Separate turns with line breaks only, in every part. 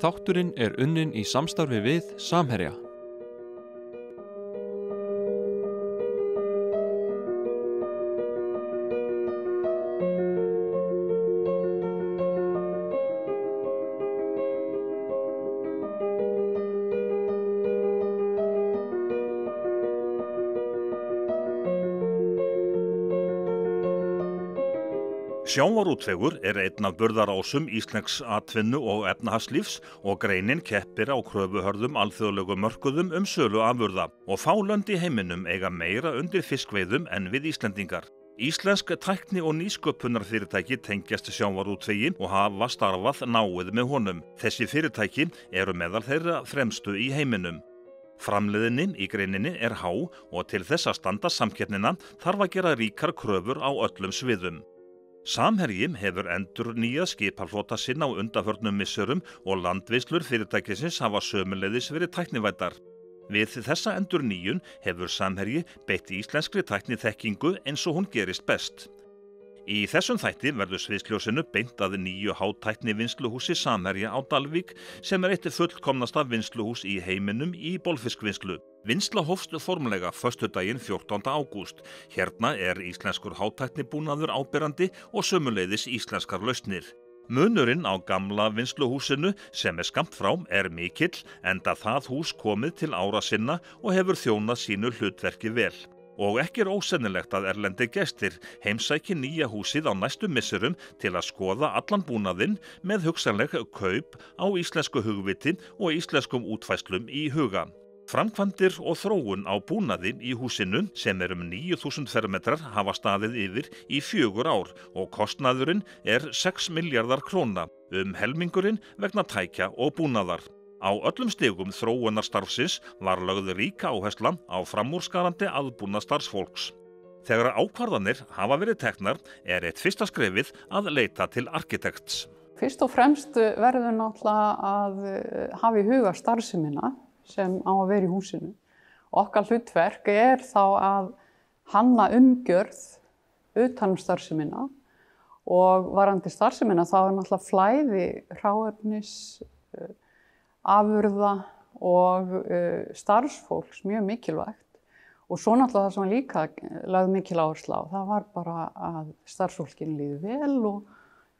Þátturinn unnin í samstarfi við Samherja.
Sjávarútvegur einn af burðarásum íslensks atvinnu og efnahagslífs og greinin keppir á kröfuhörðum alþjóðlegum mörkuðum sölu afurða og fá lönd í heiminum eiga meira undir fiskveiðum en við Íslendingar. Íslensk tækni- og nýsköpunarfyrirtæki tengjast sjávarútvegi og hafa starfað náið með honum. Þessi fyrirtæki eru meðal þeirra fremstu í heiminum. Framleiðnin í greininni há og til þess að standa samkeppnina þarf að gera ríkar kröfur á öllum sviðum. Samherji hefur endurnýjað skipaflota sinn á undanförnum misserum og landvinnslur fyrirtækisins hafa sömuleiðis verið tæknivæddar. Við þessa endurnýjun hefur Samherji beitt íslenskri tækniþekkingu eins og hún gerist best. Í þessum þætti verður sviðsljósinu beint að nýju hátæknivinnsluhúsi Samherja á Dalvík sem eitt fullkomnasta vinnsluhús í heiminum í bolfiskvinnslu. Vinnsla hófst formlega föstudaginn 14. ágúst. Hérna íslenskur hátæknibúnaður áberandi og sömuleiðis íslenskar lausnir. Munurinn á gamla vinnsluhúsinu sem skammt frá mikill enda það hús komið til ára sinna og hefur þjónað sínu hlutverki vel. Og ekki ósennilegt að erlendir gestir heimsæki nýja húsið á næstu misserum til að skoða allan búnaðinn með hugsanleg kaup á íslensku hugviti og íslenskum útfærslum í huga. Framkvæmdir og þróun á búnaði í húsinu sem 9.000 fermetrar hafa staðið yfir í 4 ár og kostnaðurinn 6 milljarðar króna, helmingurinn vegna tækja og búnaðar. Á öllum stigum þróunarstarfsins var lögð rík áhersla á framúrskarandi aðbúnað starfsfólks. Þegar ákvarðanir hafa verið teknar eitt fyrsta skrefið að leita til arkitekts.
Fyrst og fremst verður náttúrulega að hafa í huga starfsemina sem á að vera í húsinu. Okkar hlutverk þá að hanna umgjörð utan starfsemina og varðandi starfsemina þá náttúrulega flæði hráefnis, afurða og starfsfólks mjög mikilvægt og svo náttúrulega það sem líka lagði mikil áherslu á, það var bara að starfsfólkinu líði vel og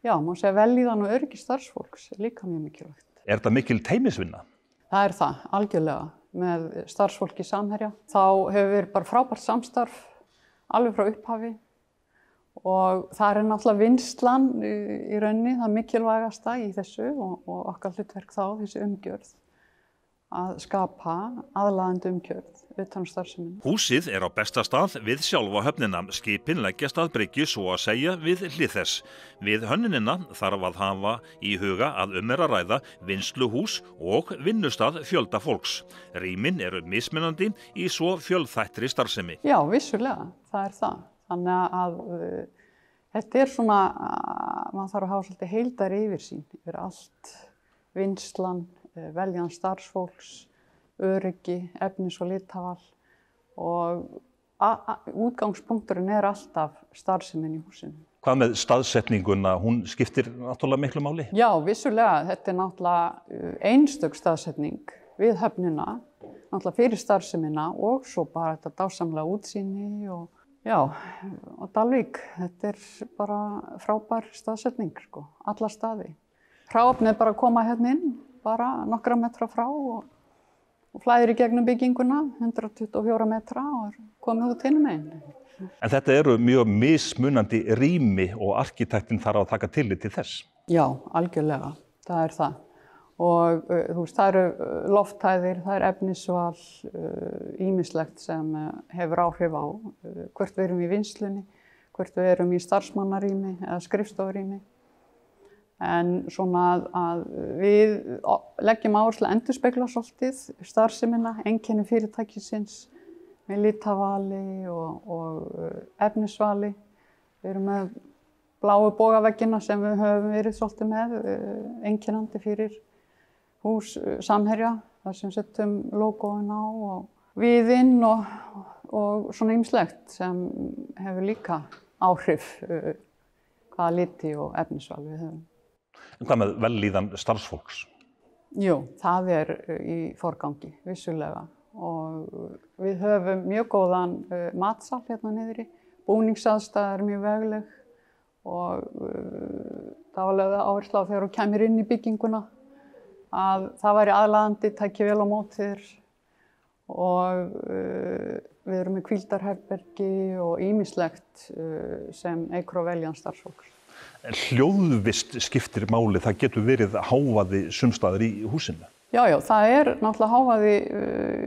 já, má segja vellíðan og öryggi starfsfólks líka mjög mikilvægt.
Þetta mikil teymisvinna?
Það það, algjörlega, með starfsfólki Samherja. Þá hefur verið bara frábært samstarf alveg frá upphafi og það náttúrulega vinnslan í rauninni það mikilvægasta í þessu og okkar hlutverk þá, þessi umgjörð, að skapa aðlaðandi umgjörð utan starfsemina.
Húsið á besta stað við sjálfa höfnina. Skipin leggjast að bryggju svo að segja við hlið þess. Við hönnunina þarf að hafa í huga að að ræða vinnsluhús og vinnustað fjölda fólks. Rýmin mismunandi í svo fjölþættri starfsemi.
Já, vissulega, það það. Þannig að þetta svona, maður þarf að hafa svolítið heildari yfirsýn yfir allt, vinnslan, veljan starfsfólks, öryggi, efnis og litaval og útgangspunkturinn alltaf starfsemin í húsinu.
Hvað með staðsetninguna? Hún skiptir náttúrulega miklu máli?
Já, vissulega. Þetta náttúrulega einstök staðsetning við höfnina, náttúrulega fyrir starfsemina og svo bara þetta dásamlega útsýni og já, og Dalvík, þetta bara frábær staðsetning, sko, alla staði. Hráefnið bara að koma hérna inn, bara nokkra metra frá og flæðir í gegnum bygginguna, 124 metra og komið út hinum megin.
En þetta mjög mismunandi rými og arkitektinn þarf að taka tillit til þess?
Já, algjörlega, það það. Og þú veist, það lofthæðir, það efnisval, ýmislegt sem hefur áhrif á hvort við erum í vinnslunni, hvort við erum í starfsmannarými eða skrifstofurými. En svona að við leggjum áherslu að endurspegla svolítið starfsemina, einkenni fyrirtækisins með litavali og efnisvali. Við erum með bláu bogaveggina sem við höfum verið svolítið með, einkennandi fyrir hús Samherja, þar sem setjum logoinn á og viðinn og svona ýmislegt sem hefur líka áhrif hvaða liti og efnisval við höfum.
En hvað með vellíðan starfsfólks?
Jú, það í forgangi, vissulega. Og við höfum mjög góðan matsal hérna niðri. Búningsaðstaða mjög vegleg og það var lögð áhersla á þegar þú kemur inn í bygginguna að það væri aðlaðandi, tæki vel á móti þér og við erum með hvíldarherbergi og ýmislegt sem eykur á veljan starfsfólks.
Hljóðvist skiptir máli, það getur verið hávaði sumstaðar í húsinu.
Já, náttúrulega hávaði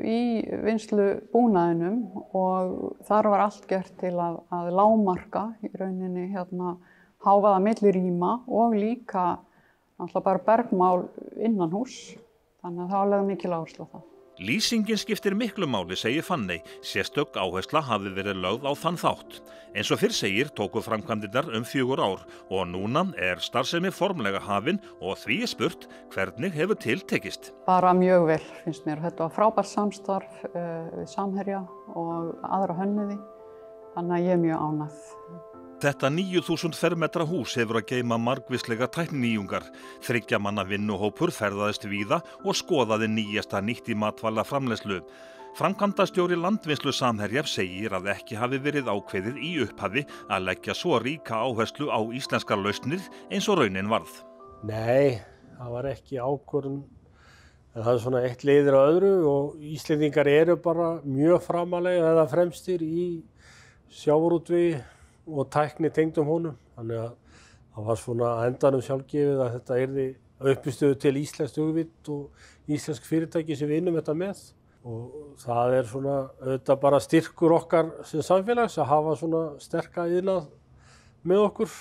í vinnslubúnaðinum og þar var allt gert til að lágmarka í rauninni hávaða milli rýma og líka náttúrulega bara bergmál innan hús. Þannig að það var lögð mikil áhersla á það.
Lýsingin skiptir miklu máli, segir Fanney. Sérstök áhersla hafi verið lögð á þann þátt. Eins og fyrr segir tóku framkvæmdirnar 4 ár og núna starfsemi formlega hafin og því spurt hvernig hefur til tekist.
Bara mjög vel finnst mér. Þetta var frábært samstarf við Samherja og aðra hönnuði. Þannig að ég mjög ánægð.
Þetta 9.000 fermetra hús hefur að geyma margvíslega tækninýjungar. 3 manna vinnuhópur ferðaðist víða og skoðaði nýjasta nýtt í matvælaframleiðslu. Framkvæmdastjóri landvinnslu Samherja segir að ekki hafi verið ákveðið í upphafi að leggja svo ríka áherslu á íslenskar lausnir eins og raunin varð.
Nei, það var ekki ákvörðun. Það er svona eitt leiðir á öðru og Íslendingar eru bara mjög framalega eða fremstir í sjávarútvegi og tækni tengdum honum. Þannig að það var svona að endanum sjálfgefið að þetta yrði uppistöðu til íslenskt hugvit og íslensk fyrirtæki sem við vinnum þetta með. Og það er svona auðvitað bara styrkur okkar sem samfélags að hafa svona sterka iðnað með okkur.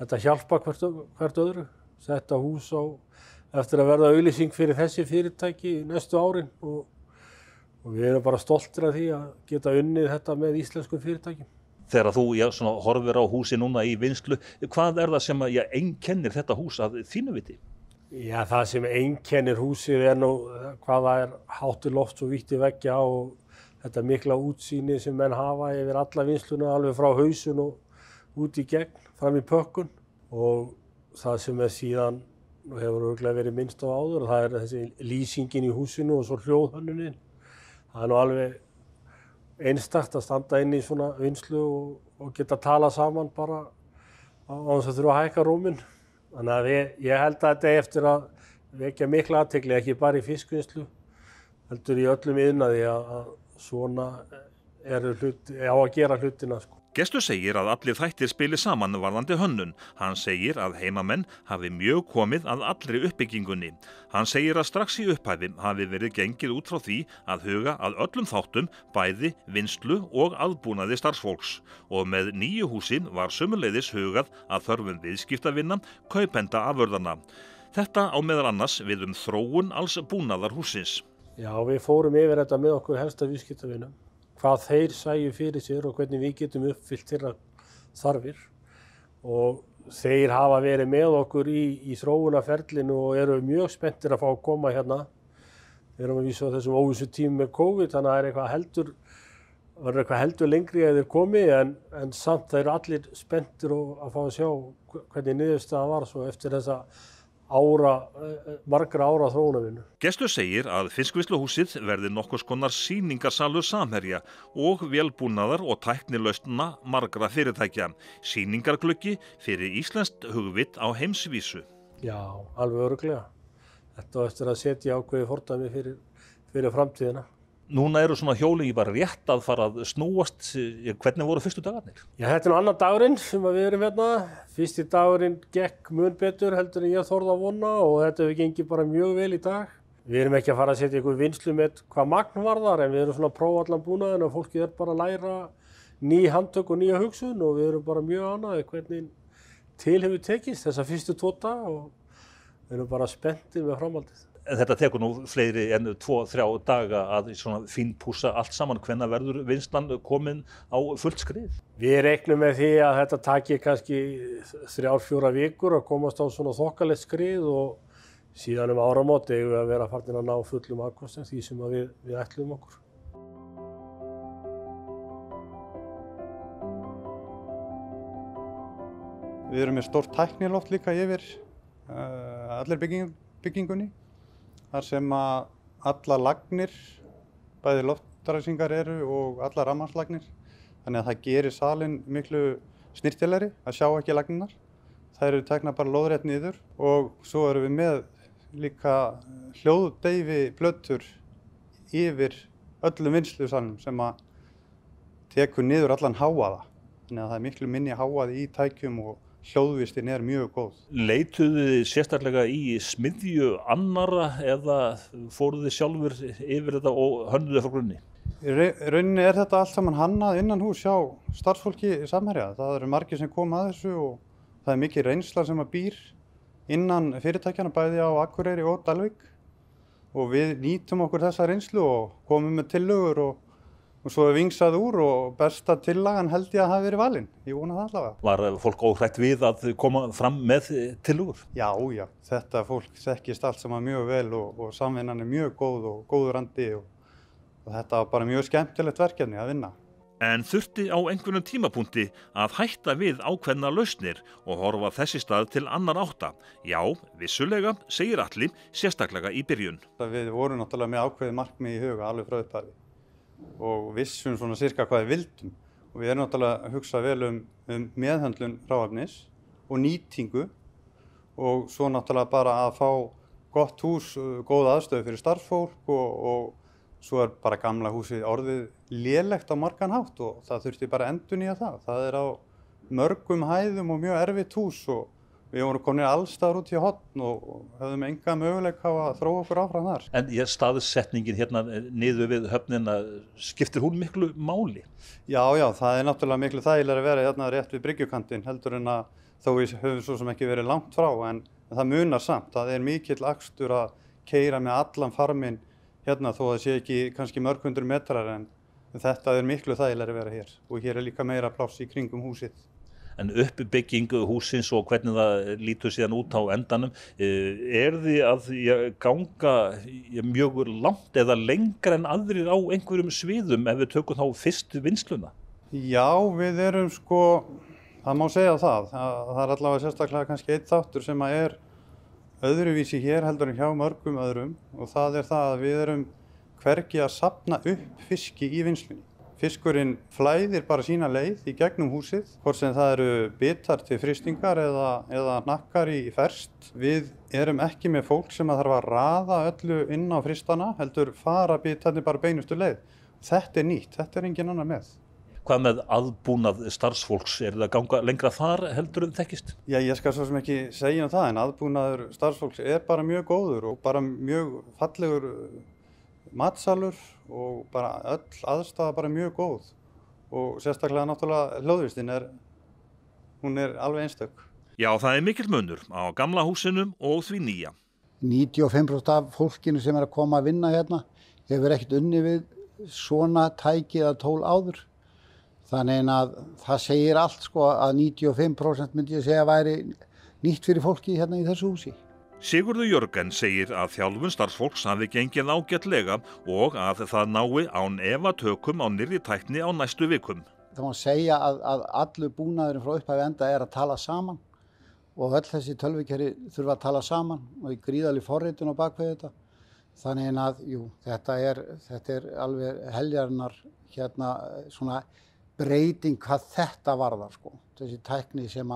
Þetta hjálpa hvert öðru. Þetta hús á eftir að verða auglýsing fyrir þessi fyrirtæki næstu árin og við erum bara stoltir af því að geta unnið þetta með íslenskum fyrirtækjum.
Þegar þú horfir á húsi núna í vinnslu, hvað er það sem einkennir þetta hús að þínu viti?
Já, það sem einkennir húsið nú hvað það háttur lofts og vítti veggja og þetta mikla útsýni sem menn hafa yfir alla vinnsluna alveg frá hausun og út í gegn, fram í pökkun og það sem síðan hefur örugglega verið minnst á áður og það er þessi lýsingin í húsinu og svo hljóðhönnunin. Það nú alveg einstakt að standa inn í svona vinnslu og geta tala saman bara á þess að þurfa að hækka rúminn. Þannig að ég held að þetta eftir að vekja mikla athygli, ekki bara í fiskvinnslu, heldur í öllum iðnaði að svona á að gera hlutina.
Gestur segir að allir þættir spili saman varðandi hönnun. Hann segir að heimamenn hafi mjög komið að allri uppbyggingunni. Hann segir að strax í upphafi hafi verið gengið út frá því að huga að öllum þáttum, bæði vinnslu og aðbúnaði starfsfólks. Og með nýju húsi var sömuleiðis hugað að þörfum viðskiptavinna, kaupenda afurðana. Þetta á meðal annars við þróun alls búnaðar hússins.
Já, við fórum yfir þetta með okkur helsta viðskiptavinum. Hvað þeir sæju fyrir sér og hvernig við getum uppfyllt þeirra þarfir og þeir hafa verið með okkur í þróunarferlinu og eru mjög spenntir að fá að koma hérna. Við erum að vísa á þessum óvissu tímum með COVID, þannig að það verður eitthvað heldur lengri að þeir komi en samt það eru allir spenntir að fá að sjá hvernig niðurstaðan var svo eftir þessa margra ára þróunarvinnu.
Gestur segir að fiskvinnsluhúsið verði nokkurs konar sýningarsalur Samherja og vélbúnaðar og tæknilausna margra fyrirtækja. Sýningargluggi fyrir íslenskt hugvit á heimsvísu.
Já, alveg örugglega. Þetta var eftir að setja ákveðið fordæmi fyrir framtíðina.
Núna eru svona hjóli bara rétt að fara að snúast. Hvernig voru fyrstu dagarnir?
Já, þetta er annar dagurinn sem við erum hérna. Fyrsti dagurinn gekk mun betur heldur en ég þorði að vona og þetta hefur gengið bara mjög vel í dag. Við erum ekki að fara að setja einhver vinnslu með hvað magn varðar en við erum svona að prófa allan búnaðinn og fólkið bara að læra ný handtök og nýja hugsun og við erum bara mjög ánægðir hvernig til hefur tekist þessa fyrstu 2 daga og við erum bara spenntir með framhaldið.
En þetta tekur nú fleiri en 2-3 daga að fínpússa allt saman. Hvenær verður vinnslan komin á fullt skrið?
Við reiknum með því að þetta taki kannski 3-4 vikur að komast á svona þokkalegt skrið og síðan áramót eigum við að vera farnir að ná fullum afköstum því sem við ætluðum okkur.
Við erum með stórt tækniloft líka yfir allir byggingunni. þar sem að alla lagnir, bæði loftræsingar eru og alla rafmagnslagnir. Þannig að það gerir salinn miklu snyrtilegri að sjá ekki lagnirnar. Það eru teknar bara lóðrétt niður og svo erum við með líka hljóðdeyfi plötur yfir öllum vinnslusalnum sem að tekur niður allan hávaða. Þannig að það er miklu minni hávaði í tækjum og hljóðvistin er mjög góð.
Leituðu þið sérstaklega í smiðju annarra eða fóruð þið sjálfur yfir þetta og hönnuðu frá grunni?
Í rauninni er þetta allt saman hannað innan hús hjá starfsfólki Samherja. Það eru margir sem koma að þessu og það er mikið reynsla sem að býr innan fyrirtækjana bæði á Akureyri og Dalvík. Og við nýtum okkur þessa reynslu og komum með tillögur og svo er vingsað úr og besta tillagan held ég að hafi verið valin. Ég vona það allavega.
Var fólk óhrætt við að koma fram með tillögur?
Já, þetta fólk þekkist allt saman mjög vel og samvinnan er mjög góð og góður andi og þetta var bara mjög skemmtilegt verkefni að vinna.
En þurfti á einhvernum tímapunkti að hætta við ákveðna lausnir og horfa þessi stað til annar átta. Já, vissulega, segir Atli, sérstaklega í byrjun.
Við vorum náttúrulega með ákveðið markmið í huga alveg frá upphafi og vissum svona sirka hvað við vildum. Og við erum náttúrulega að hugsa vel um meðhöndlun hráefnis og nýtingu og svo náttúrulega bara að fá gott hús, góð aðstöðu fyrir starfsfólk og svo er bara gamla húsið orðið lélegt á margan hátt og það þurfti bara endurnýja það. Það er á mörgum hæðum og mjög erfitt hús og við vorum komin allstaðar út í horn og höfðum enga möguleika á að þróa okkur áfram þar.
En staðsetningin hérna niður við höfnina, skiptir hún miklu máli?
Já, það er náttúrulega miklu þægilega að vera hérna rétt við bryggjukantinn heldur en að þó við höfum svo sem ekki verið langt frá en það munar samt. Það er mikill akstur að keyra með allan farminn hérna þó það sé ekki kannski mörg hundruð metrar en þetta er miklu þægilega að vera hér og hér er líka meira pláss í kringum húsið.
En uppbygging húsins og hvernig það lítur síðan út á endanum, er þið að ganga mjög langt eða lengra en aðrir á einhverjum sviðum ef við tökum þá fyrstu vinnsluna?
Já, við erum það má segja það. Það er allavega sérstaklega kannski einn þáttur sem að er öðruvísi hér heldur en hjá mörgum öðrum og það er það að við erum hvergi að safna upp fiski í vinnslunni. Fiskurinn flæðir bara sína leið í gegnum húsið, hvort sem það eru bitar til frystingar eða hnakkar í ferskt. Við erum ekki með fólk sem að þarf að raða öllu inn á frystana, heldur fara bitarnir bara beinustu leið. Þetta er nýtt, þetta er engin annar með.
Hvað með aðbúnað starfsfólks, er það að ganga lengra þar heldur en þekkist?
Já, ég skal svo sem ekki segja það, en aðbúnaður starfsfólks er bara mjög góður og bara mjög fallegur matsalur og bara öll aðstafa bara mjög góð og sérstaklega náttúrulega hljóðvistin hún er alveg einstök.
Já, það er mikill munur á gamla húsinum og því nýja.
95% af fólkinu sem er að koma að vinna hérna hefur ekkert unnið við svona tæki eða tól áður. Þannig að það segir allt að 95% myndi ég segja væri nýtt fyrir fólki hérna í þessu húsi.
Sigurður Jörgen segir að þjálfun starfsfólks hafi gengið ágætlega og að það nái án efa tökum á nýrri tækni á næstu vikum.
Það má segja að allur búnaðurinn frá upphafi enda er að tala saman og öll þessi tölvukerfi þurfa að tala saman og í gríðarleg forritun á bakvið þetta. Þannig að þetta er alveg heljarinnar svona breyting hvað þetta varðar þessi tækni sem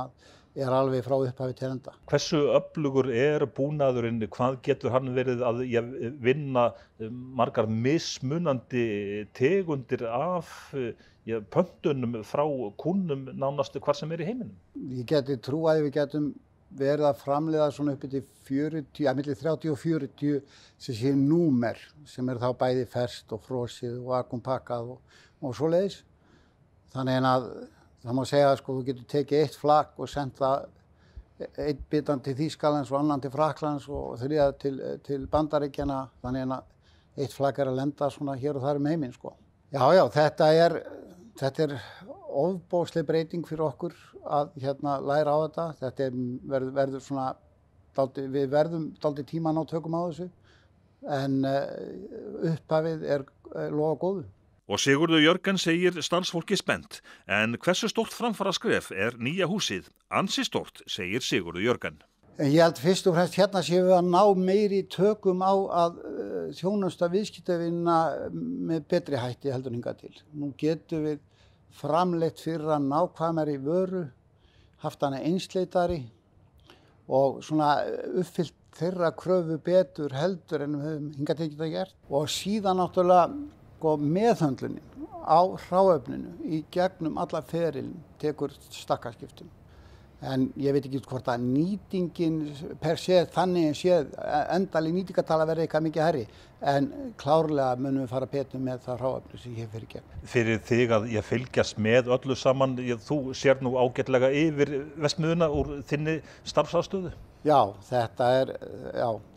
er alveg frá upphafi til enda.
Hversu öflugur er búnaðurinn, hvað getur hann verið að vinna margar mismunandi tegundir af pöntunum frá kúnnum nánast hvar sem er í heiminum?
Ég geti trúað að við getum verið að framleiða svona upp til 30 og 40 sem sé númer sem er þá bæði ferskt og frosið og akumpakkað og svoleiðis. Þannig að það má segja að þú getur tekið eitt flak og sendt það einn bitan til Þýskalands og annan til Frakklands og þriðja til Bandaríkjanna. Þannig að eitt flak er að lenda svona hér og þar heiminn. Já, þetta er ofboðsleg breyting fyrir okkur að læra á þetta. Þetta verður svona, við verðum dálítið tíma að ná tökum á þessu en upphafið er lofa góðu.
Og Sigurður Jörgen segir starfsfólki spennt, en hversu stórt framfaraskref er nýja húsið? Ansi stórt, segir Sigurður Jörgen.
En ég held fyrst og fremst hérna séum við að ná meiri tökum á að þjónusta viðskiptavinina með betri hætti heldur hingað til. Nú getum við framleitt fyrir að nákvæmari vöru, haft hana einsleitari og svona uppfyllt þeirra kröfu betur heldur en við höfum hingað til geta gert. Og síðan náttúrulega meðhöndlunin á hráefninu í gegnum alla ferilin tekur stakkaskiptum. En ég veit ekki hvort að nýtingin per se þannig séð endaleg nýtingatala verði eitthvað mikið hærri en klárlega munum við fara betur með það hráefni sem ég fyrir gegn.
Fyrir þig að ég fylgjast með öllu saman, þú sér nú ágætlega yfir verksmiðjuna úr þinni starfsaðstöðu?
Já, þetta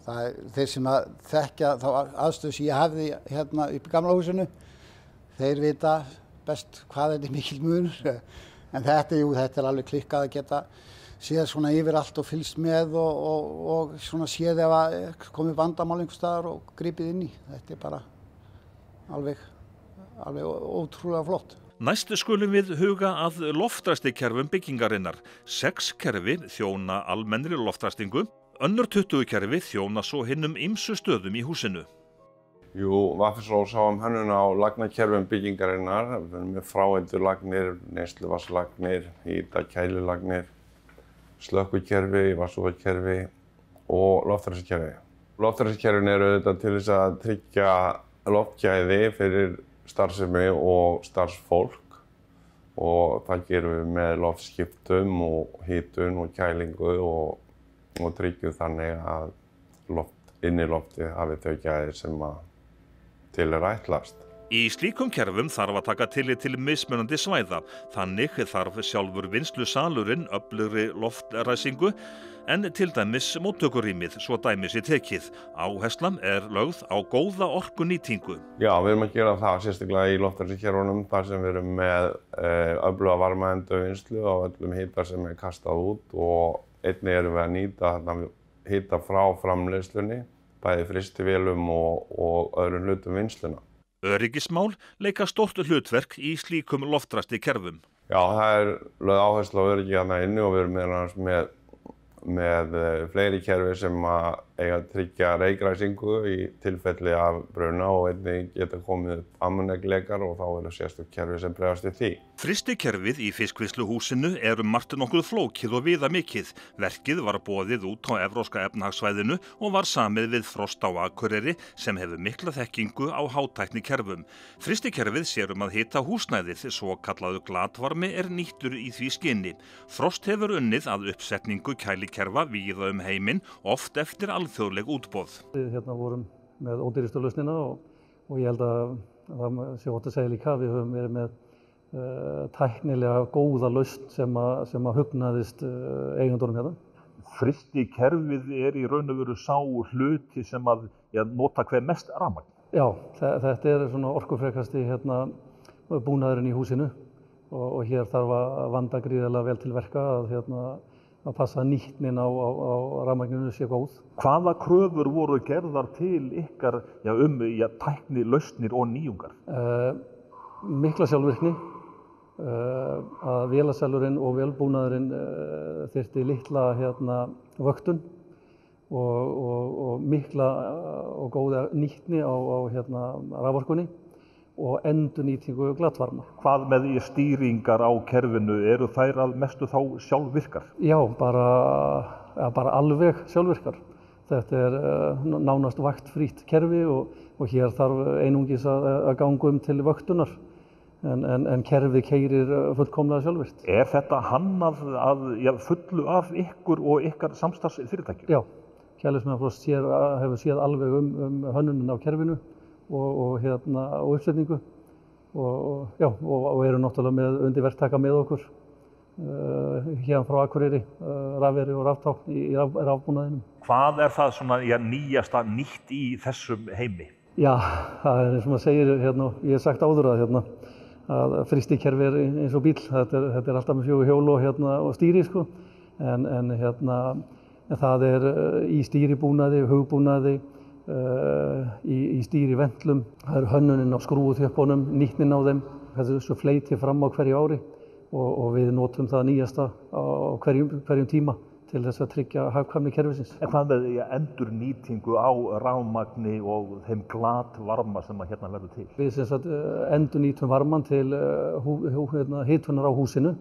það er þeir sem að þekkja þá aðstöðu sem ég hafði hérna upp í gamla húsinu, þeir vita best hvað þetta er mikil munur. En þetta er alveg klikkað að geta séð svona yfir allt og fylgst með og svona séð ef að komið vandamál einhvers staðar og gripið inn í. Þetta er bara alveg ótrúlega flott.
Næst skulum við huga að loftræstikerfum byggingarinnar. 6 kerfi þjóna almennri loftræstingu, önnur 20 kerfi þjóna svo hinnum ýmsu stöðum í húsinu.
Jú, Vaffinsrós sá hönnun á lagnakerfum byggingarinnar. Við erum með fráeindulagnir, neysluvatnslagnir, hita-kælulagnir, slökkvikerfi, vatnsúðakerfi og loftræstikerfi. Loftræstikerfin eru auðvitað til þess að tryggja loftgæði fyrir starfsemi og starfsfólk og það gerum við með loftskiptum og hitun og kælingu og tryggjum þannig að inniloftið hafi þau gæði sem að til ætlast.
Í slíkum kerfum þarf að taka tillit til mismunandi svæða. Þannig þarf sjálfur vinnslusalurinn öflugri loftræsingu en til dæmis móttökurýmið, svo dæmi sé tekið. Áherslan er lögð á góða orkunýtingu.
Já, við erum að gera það sérstaklega í loftræstikerfunum þar sem við erum með öfluga varmaendurvinnslu á öllum hita sem er kastað út og einnig erum við að nýta hita frá framleiðslunni, bæði frystivélum og öðrum hlutum vinnsluna.
Öryggismál leika stórt hlutverk í slíkum loftræstikerfum.
Já, það er lögð áhersla á öryggi þarna inni og við erum meðal annars með fleiri kerfi sem að eiga að tryggja reykræsingu í tilfelli af bruna og einnig geta komið upp ammóníakleikar og þá eru sérstök kerfi sem bregðast við því.
Frystikerfið í fiskvinnsluhúsinu er margt nokkuð flókið og viðamikið. Verkið var boðið út á Evrópska efnahagssvæðinu og var samið við Frost á Akureyri sem hefur mikla þekkingu á hátæknikerfum. Frystikerfið sér að hita húsnæðið, svo kallaður glatvarmi er nýttur í því skyni. Frost hefur unnið að uppsetningu kælikerfa víða heiminn, oft eftir alþjóðleg útboð.
Við vorum með ódýrustu lausnina og ég held að það sé ótt að segja líka, við höfum verið með tæknilega góða lausn sem að hugnaðist eigendunum hérna.
Frystikerfið er í raun og veru sá hluti sem að nota hver mest rafmagn.
Já, þetta er svona orkufrekasti búnaðurinn í húsinu og hér þarf að vanda gríðarlega vel til verka að passa að nýtnin á rafmagninu sé góð.
Hvaða kröfur voru gerðar til ykkar tækni, lausnir og nýjungar?
Mikla sjálfvirkni, að vélaselurinn og vélbúnaðurinn þyrfti litla vöktun og mikla og góða nýtni á raforkunni og endurnýtingu glatvarma.
Hvað með stýringar á kerfinu, eru þær að mestu þá sjálfvirkar?
Já, bara alveg sjálfvirkar. Þetta er nánast vaktfrítt kerfi og hér þarf einungis að ganga til vöktunar en kerfið keyrir fullkomlega sjálfvirkt.
Er þetta hannað að fullu af ykkur og ykkar samstarfsfyrirtækjum?
Já, Kælismannafrost hefur séð alveg hönnunin á kerfinu og uppsetningu og eru náttúrulega með undirverktaka með okkur hérna frá Akureyri, rafveri og raftákn í rafbúnaðinum.
Hvað er það svona nýjasta nýtt í þessum heimi?
Já, það er eins og maður segir ég hef sagt áður að frystikerfi er eins og bíl, þetta er alltaf með 4 hjól og stýri sko, en það er í stýribúnaði, hugbúnaði, í stýrivendlum, það er hönnunin á skrúfuþjöppunum, nýtnin á þeim, þessu fleiti fram á hverju ári og við notum það nýjasta á hverjum tíma til þess að tryggja hagkvæmni kerfisins.
En hvað með endurnýtingu á rafmagni og þeim glatvarma sem að hérna verður til?
Við sem sagt endurnýtum varmann til hitunar á húsinu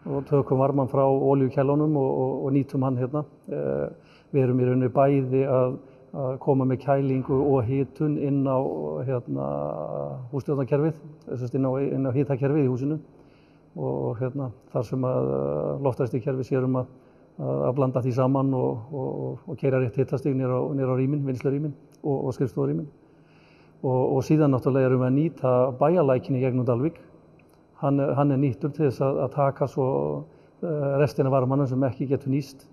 og tökum varmann frá olíukælunum og nýtum hann hérna. Við erum í rauninni bæði að koma með kælingu og hitun inn á hússtjórnarkerfið, inn á hitakerfið í húsinu og þar sem að loftræstikerfið séum að blanda því saman og keyra rétt hitastig niður á rýmin, vinnslurýmin og skrifstofurýmin. Og síðan náttúrulega erum við að nýta bæjarlækinn í gegnum Dalvík. Hann er nýttur til þess að taka svo restina varmanum sem ekki getur nýst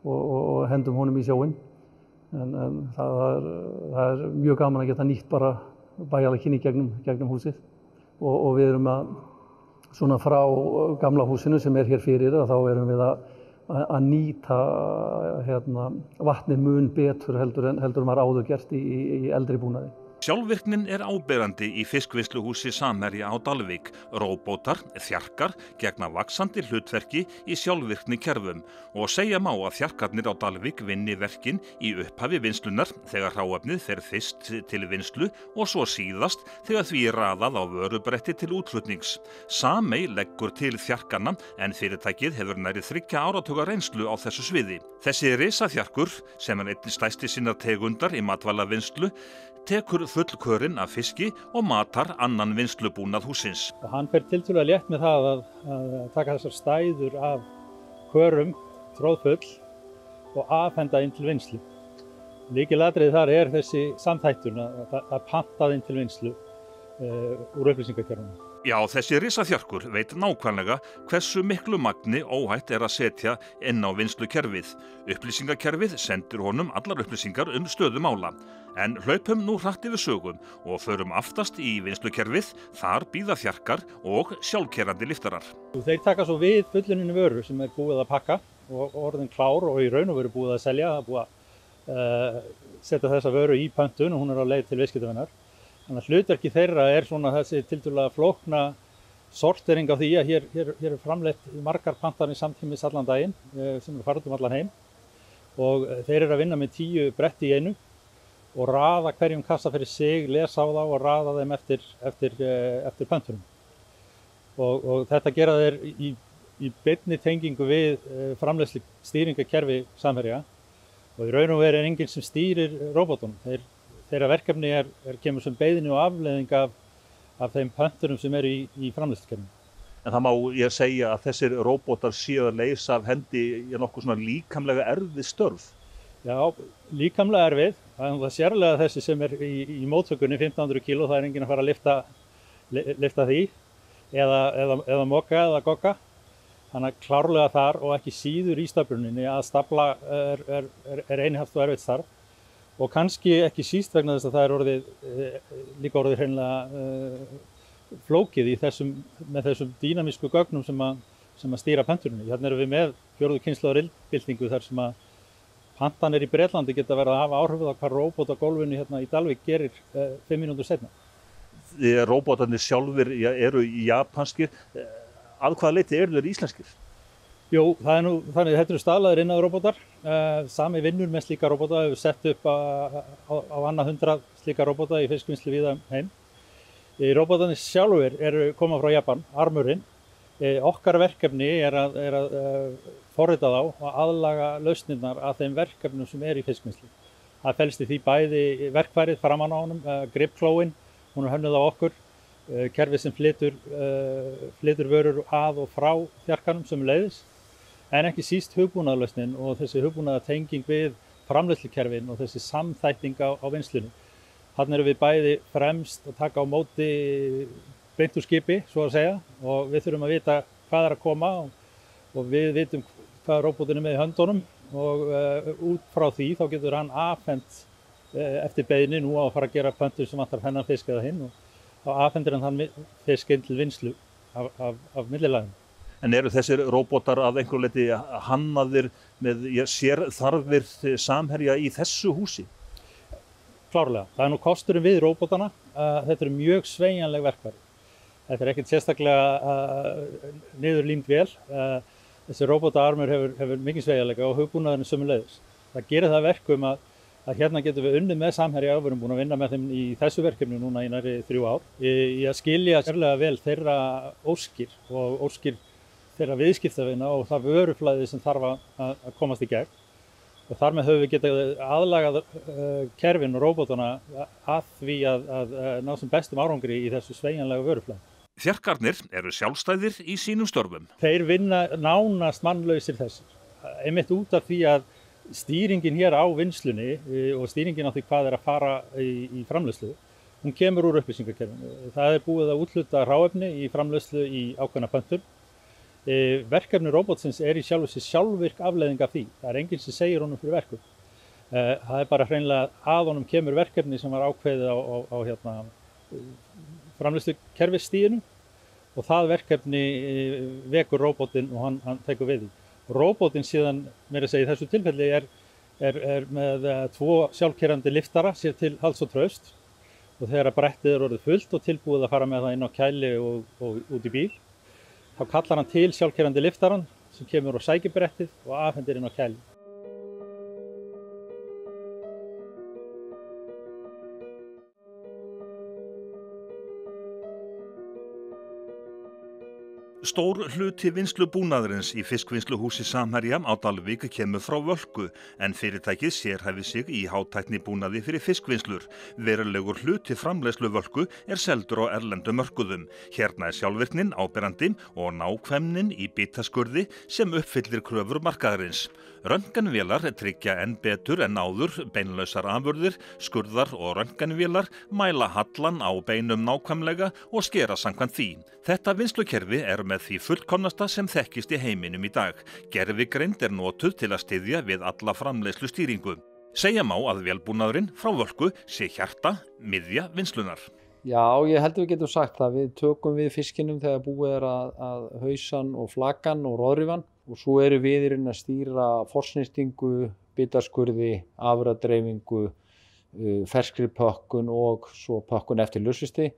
og hendum honum í sjóinn. En það er mjög gaman að geta nýtt bara bæjarlækinn í gegnum húsið. Og við erum svona frá gamla húsinu sem er hér fyrir þá erum við að nýta vatnið mun betur heldur en var áður gert í eldri búnaði.
Sjálfvirknin er áberandi í fiskvinnsluhúsi Samherja á Dalvík. Róbótar, þjarkar, gegna vaxandi hlutverki í sjálfvirkni kerfum og segja má að þjarkarnir á Dalvík vinni verkin í upphafi vinslunar þegar hráefnið fer fyrst til vinslu og svo síðast þegar því er raðað á vörubretti til útflutnings. Samey leggur til þjarkarna en fyrirtækið hefur nærri 3 áratuga reynslu á þessu sviði. Þessi risaþjarkur, sem er einnig stærsti sinnar tegundar í matvælavinnslu, tekur fullkörinn af fiski og matar annan vinnslubúnað hússins.
Og hann fer tiltölulega létt með það að taka þessar stæður af körum, tróðfull og afhenda inn til vinnslu. Lykilatriði þar er þessi samþættun að panta inn til vinnslu úr upplýsingakerfunum.
Já, þessi risaþjarkur veit nákvæmlega hversu miklu magni óhætt er að setja inn á vinnslukerfið. Upplýsingakerfið sendir honum allar upplýsingar stöðu mála. En hlaupum nú hratt yfir sögum og förum aftast í vinnslukerfið, þar bíða þjarkar og sjálfkerandi liftarar.
Þeir taka svo við fulluninu vöru sem er búið að pakka og orðin klár og í raun og veru búið að selja. Það er búið að setja þessa vöru í pöntun og hún er á leið til viðskiptavinnar. Þannig að hlutverki þeirra er svona þessi tiltölulega flókna sortering á því að hér er framleitt margar pantanir samtímis allan daginn sem eru farið allan heim og þeir eru að vinna með 10 bretti í einu og raða hverjum kassa fyrir sig, lesa á þá og raða þeim eftir pöntunum. Og þetta gera þeir í beinni tengingu við framleiðslu stýringakerfi Samherja og í raun og veru er enginn sem stýrir róbótunum. Þeirra verkefni kemur sem beiðni og afleiðing af þeim pöntunum sem eru í framleiðslukerfinu.
En það má ég segja að þessir róbótar séu að leysa af hendi nokkuð svona líkamlega erfið störf.
Já, líkamlega erfið. Það er sérlega þessi sem er í móttökunni 1500 kíló, það er enginn að fara að lyfta því eða moka eða gogga. Þannig að klárlega þar og ekki síður í stafluninni að stafla er einhaft og erfitt starf. Og kannski ekki síst vegna þess að það er líka orðið hreinlega flókið með þessum dýnamísku gögnum sem að stýra pöntuninni. Hérna erum við með 4. kynslóðar byltingu þar sem að pantanir í Bretlandi geta verið að hafa áhrif á hvað róbót á gólfinu hérna í Dalvík gerir 5 mínútur seinna.
Róbótarnir sjálfir eru japanskir. Að hvaða leyti eru þeir íslenskir?
Jú, það er nú þannig að þetta eru staðlaðir innáróbótar. Sami vinnur með slíka róbóta, hefur sett upp á annað 100 slíka róbóta í fiskvinnslu víða heim. Róbótarnir sjálfur koma frá Japan, armurinn. Okkar verkefni er að forrita þá og aðlaga lausnirnar að þeim verkefnum sem í fiskvinnslu. Það felst í því bæði verkfærið framan á honum, gripklóin, hún er hönnuð á okkur, kerfið sem flytur vörur að og frá þjarkanum sem leiðis. En ekki síst hugbúnaðarlausnin og þessi hugbúnaðartenging við framleiðslukerfin og þessi samþætting á vinnslunni. Þarna erum við bæði fremst að taka á móti beint úr skipi, svo að segja, og við þurfum að vita hvað er að koma og við vitum hvað róbótinn er með í höndunum og út frá því þá getur hann afhent eftir beiðni nú á að fara að gera pöntur sem vantar þennan fisk eða hinn og þá afhendir hann þann fisk inn til vinnslu af millilaginu.
En eru þessir róbótar að einhverju leyti hannaðir með sérþarfir Samherja í þessu húsi?
Klárlega. Það er nú kosturinn við róbótana. Þetta eru mjög sveigjanleg verkfæri. Þetta er ekkert sérstaklega niðurlímt vel. Þessi róbótaarmur hefur mikinn sveigjanleika og hugbúnaðurinn sömuleiðis. Það gerir það verkum að hérna getum við unnið með Samherja og við erum búin að vinna með þeim í þessu verkefni núna í nærri 3 ár. Í að skilja sérlega vel þeirra óskir og óskir þeirra viðskiptavina og það vöruflæði sem þarf að komast í gegn. Og þar með höfum við getað aðlagað kerfin og róbótana að því að ná sem bestum árangri í þessu sveigjanlega vöruflæði.
Þjarkarnir eru sjálfstæðir í sínum störfum.
Þeir vinna nánast mannlausir þessir. Einmitt út af því að stýringin hér á vinnslunni og stýringin á því hvað að fara í framleiðslu, hún kemur úr upplýsingakerfinu. Það búið að úthluta hráefni í framleiðslu í ákveðna pöntun. Verkefni róbótsins í sjálfu sér sjálfvirk afleiðing af því. Það enginn sem segir honum fyrir verkum. Það bara hreinlega að honum kemur verkefni sem var ákveðið á framleiðslukerfisstiginu og það verkefni vekur róbótinn og hann tekur við því. Róbótinn síðan, meira að segja í þessu tilfelli, er með 2 sjálfkeyrandi liftara sér til halds og traust og þegar brettið orðið fullt og tilbúið að fara með það inn á kæli og út í bíl, þá kallar hann til sjálfkeyrandi liftaran sem kemur og sækir brettið og afhendir inn á kæli.
Stór hluti vinnslubúnaðarins í fiskvinnsluhúsi Samherja á Dalvík kemur frá Völku en fyrirtækið sérhæfir sig í hátæknibúnaði fyrir fiskvinnslur. Verulegur hluti framleiðslu Völku seldur á erlendum mörkuðum. Hérna sjálfvirknin áberandi og nákvæmnin í bitaskurði sem uppfyllir kröfur markaðarins. Röntgenvélar tryggja enn betur en áður beinlausar afurðir, skurðar og röntgenvélar mæla hallan á beinum nákvæmlega og skera samkvæmt því. Þetta vinnslukerfi með því fullkomnasta sem þekkist í heiminum í dag. Gervigreind notuð til að styðja við alla framleiðslu stýringu. Segja má að vélbúnaðurinn frá Völku sé hjarta, miðja vinnslunnar.
Já, ég held við getum sagt það. Við tökum við fiskinum þegar búið að hausan og flakan og roðrifan og svo eru við í rauninni að stýra forsnýstingu, bitaskurði, afurðadreifingu, ferskri pökkun og svo pökkun eftir lausvisti.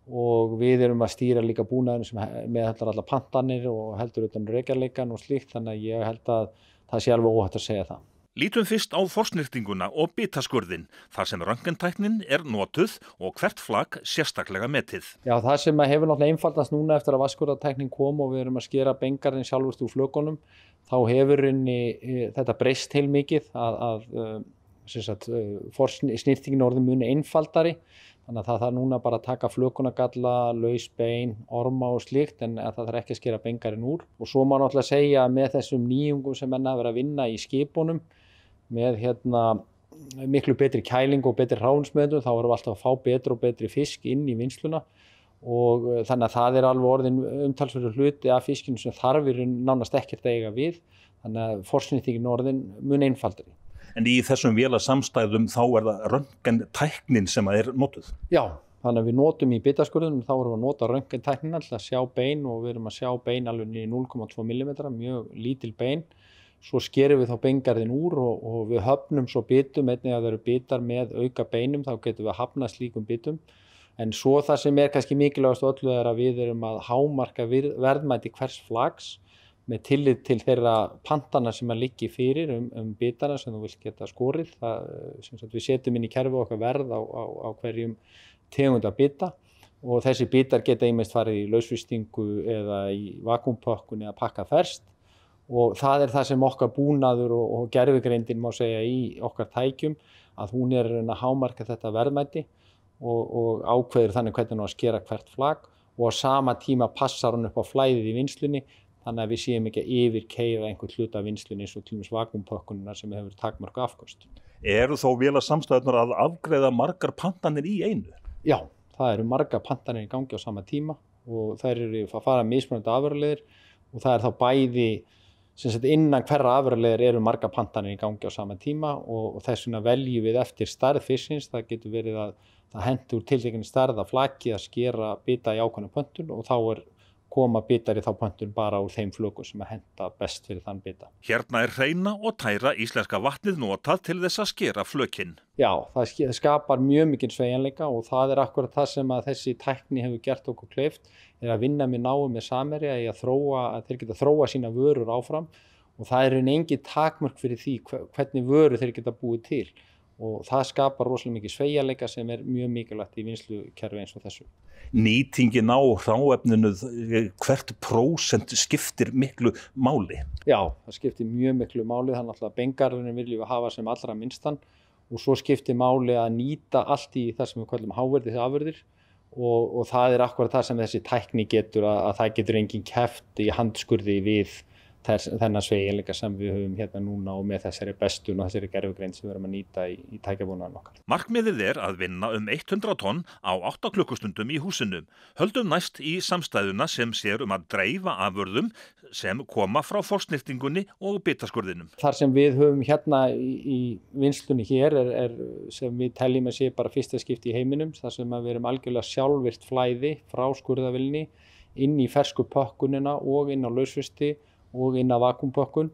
Og við erum að stýra líka búnaðinn sem meðhöndlar alla pantanir og heldur utan rekjanleikann og slíkt, þannig að ég held að það sé alveg óhætt að segja það.
Lítum fyrst á forsnýrtinguna og bitaskurðin, þar sem röntgentæknin notuð og hvert flak sérstaklega metið.
Já, það sem hefur náttúrulega einfaldast núna eftir að vaskurðartæknin kom og við erum að skera bengarinn sjálfust úr flökunum, þá hefur þetta breyst heilmikið að forsnýrtingin orðin muni einfaldari. Þannig að það þarf núna bara að taka flökunagalla, laus bein, orma og slíkt en það þarf ekki að skera bengarinn úr. Og svo má náttúrulega segja að með þessum nýjungum sem menn hafa verið að vinna í skipunum með miklu betri kæling og betri hráefnismeðhöndlun þá erum við alltaf að fá betri og betri fisk inn í vinnsluna og þannig að það alveg orðin umtalsverður hluti af fiskinu sem þarf nánast ekkert að eiga við. Þannig að forsnýrtingin orðin mun einfaldari.
En í þessum vélasamstæðum þá það röntgentæknin sem notuð?
Já, þannig að við notum í bitaskurðunum, þá erum við að nota röntgentæknina til að sjá bein og við erum að sjá bein alveg í 0,2 mm, mjög lítil bein. Svo skerum við þá beingarðin úr og við höfnum svo bitum, einnig að það eru bitar með auka beinum, þá getum við að hafna slíkum bitum. En svo það sem kannski mikilvægast öllu að við erum að hámarka verðmæti hvers flags með tillit til þeirra pantana sem liggi fyrir bitana sem þú vilt geta skorið. Við setjum inn í kerfi okkar verð á hverjum tegunda bita og þessi bitar geta ýmist farið í lausvistingu eða í vakúmpökkun eða pakka ferskt og það það sem okkar búnaður og gervigreindin má segja í okkar tækjum að hún að hámarka þetta verðmæti og ákveður þannig hvernig hún að skera hvert flak og á sama tíma passar hún upp á flæðið í vinnslunni. Þannig að við séum ekki að yfirkeyra einhvern hluta af vinnslunni eins og til dæmis vakúmpökkunina sem hefur takmörk afköst.
Eru þó vélasamstæðurnar að afgreiða margar pantanir í einu?
Já, það eru margar pantanir í gangi á sama tíma og þær eru að fara mismunandi afurðaleiðir og það þá bæði innan hverra afurðaleiðir eru margar pantanir í gangi á sama tíma og þess vegna veljum við eftir stærð fisksins. Það getur verið að það hentur tiltekinni stærð af flaki að skera bita í ákveðna pöntun og þá koma bitar í þá pöntun bara úr þeim flökum sem að henta best fyrir þann bita.
Hérna hreina og tæra íslenska vatnið notað til þess að skera flökin.
Já, það skapar mjög mikinn sveigjanleika og það akkurat það sem að þessi tækni hefur gert okkur kleift, að vinna með náið með Samherja í að þeir geta þróa sína vörur áfram og það engin takmörk fyrir því hvernig vörur þeir geta búið til og það skapar rosalega mikið sveigjanleika sem mjög mikilvægt í vinnslukerfi eins og þessu.
Nýtingin á hráefninu, hvert prósent skiptir miklu máli?
Já, það skiptir mjög miklu máli, þannig að beingarðurinn viljum við hafa sem allra minnstan og svo skiptir máli að nýta allt í það sem við kallum háverðisafurðir og það akkurat það sem þessi tækni getur að það getur engin keppt í handskurði við þennan sveigjanleika sem við höfum hérna núna og með þessari bestun og þessari gervigreind sem við erum að nýta í tækjabúnaðinn okkar.
Markmiðið að vinna 100 tonn á 8 klukkustundum í húsinu. Höldum næst í samstæðuna sem sér að dreifa afurðum sem koma frá forsnyrtingunni og bitaskurðinum.
Þar sem við höfum hérna í vinnslunni hér sem við teljum að sé bara fyrsta skipti í heiminum, þar sem við erum algjörlega sjálfvirkt flæði frá skurðavélni inn í fersku pökkunina og inn á lausvisti og inn á vakúmpökkun.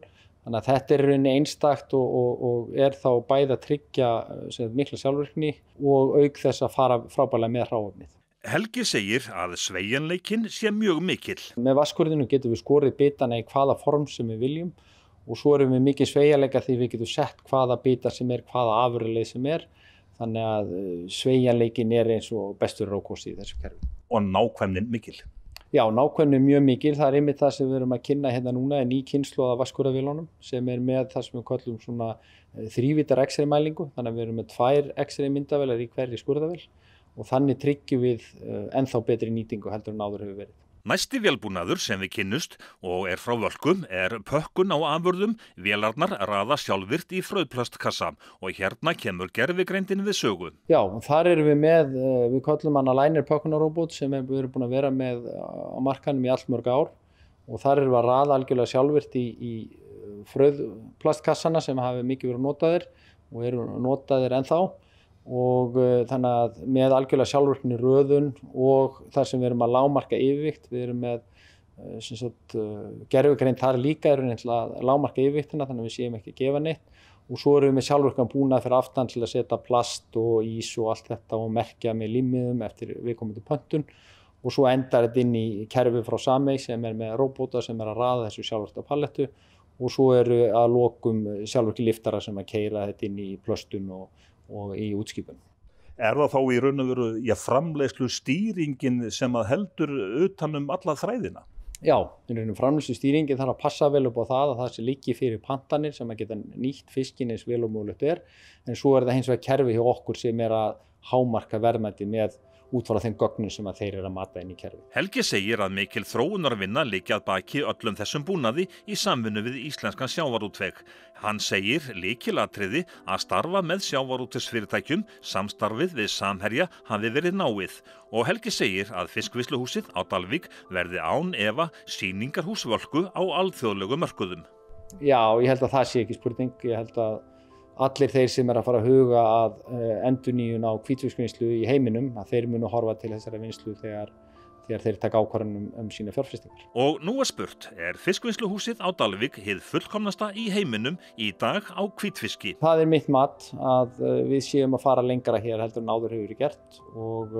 Þannig að þetta rauninni einstakt og þá bæði að tryggja mikla sjálfvirkni og auk þess að fara frábærlega með hráefnið.
Helgi segir að sveigjanleikinn sé mjög mikill.
Með vatnskurðinu getum við skorið bitana í hvaða form sem við viljum og svo erum við mikið sveigjanleika því við getum sett hvaða bita sem hvaða afurðaleið sem Þannig að sveigjanleikinn eins og bestur rókosti í þessu kerfi.
Og nákvæmnin mikil?
Já, nákvæmni mjög mikil. Það einmitt það sem við erum að kynna hérna núna ný kynslóð af vatnskurðarvélunum sem með það sem við kallum svona 3-vítar X-ray mælingu. Þannig að við erum með 2 X-ray myndavélar í hverri skurðarvél og þannig tryggjum við ennþá betri nýtingu heldur en áður hefur verið.
Næsti vélbúnaður sem við kynnust og frá Völku pökkun á afurðum. Vélarnar raða sjálfvirkt í frauðplastkassa og hérna kemur gervigreindin við sögu.
Já, þar erum við við kallum hana Liner pökkunarróbot sem við erum búin að vera með á markanum í allmörg ár og þar erum við að raða algjörlega sjálfvirkt í frauðplastkassana sem hafi mikið verið notaðir og eru notaðir ennþá. Og þannig að með algjörlega sjálfvirkni röðun og þar sem við erum að lágmarka yfirvikt, við erum með gervigreind þar líka að lágmarka yfirviktina þannig að við séum ekki að gefa neitt og svo erum við með sjálfvirkan búnað fyrir aftan til að setja plast og ís og allt þetta og merkja með límmiðum eftir viðkomandi pöntun og svo endar þetta inn í kerfi frá Samey sem með róbóta sem að raða þessu sjálfvirka pallettu og svo eru að lokum sjálfvirki liftara sem að keyra þetta inn í plöstun og í útskipun.
Það þá í raun og veru framleiðslu stýringin sem að heldur utan alla þræðina?
Já, framleiðslu stýringin þarf að passa vel upp á það sé liggi fyrir pantanir sem að geta nýtt fiskinn eins vel og mögulegt en svo það hins vegar kerfi hjá okkur sem að hámarka verðmæti með út frá þeim gögnum sem að þeir eru að mata inn í kerfi.
Helgi segir að mikil þróunarvinna liggi að baki öllum þessum búnaði í samvinnu við íslenskan sjávarútveg. Hann segir lykilatriði að starfa með sjávarútvegsfyrirtækjum, samstarfið við Samherja hafi verið náið og Helgi segir að fiskvinnsluhúsið á Dalvík verði án efa sýningarhús Völku á alþjóðlegu mörkuðum.
Já, ég held að það sé ekki spurning. Ég held að allir þeir sem að fara að huga að endurnýjun á hvítfiskvinnslu í heiminum að þeir munu horfa til þessari vinnslu þegar þeir taka ákvarðanir sína fjárfestingar.
Og nú spurt, fiskvinnsluhúsið á Dalvík hið fullkomnasta í heiminum í dag á hvítfiski?
Það mitt mat að við séum að fara lengra hér heldur en áður hefur verið gert og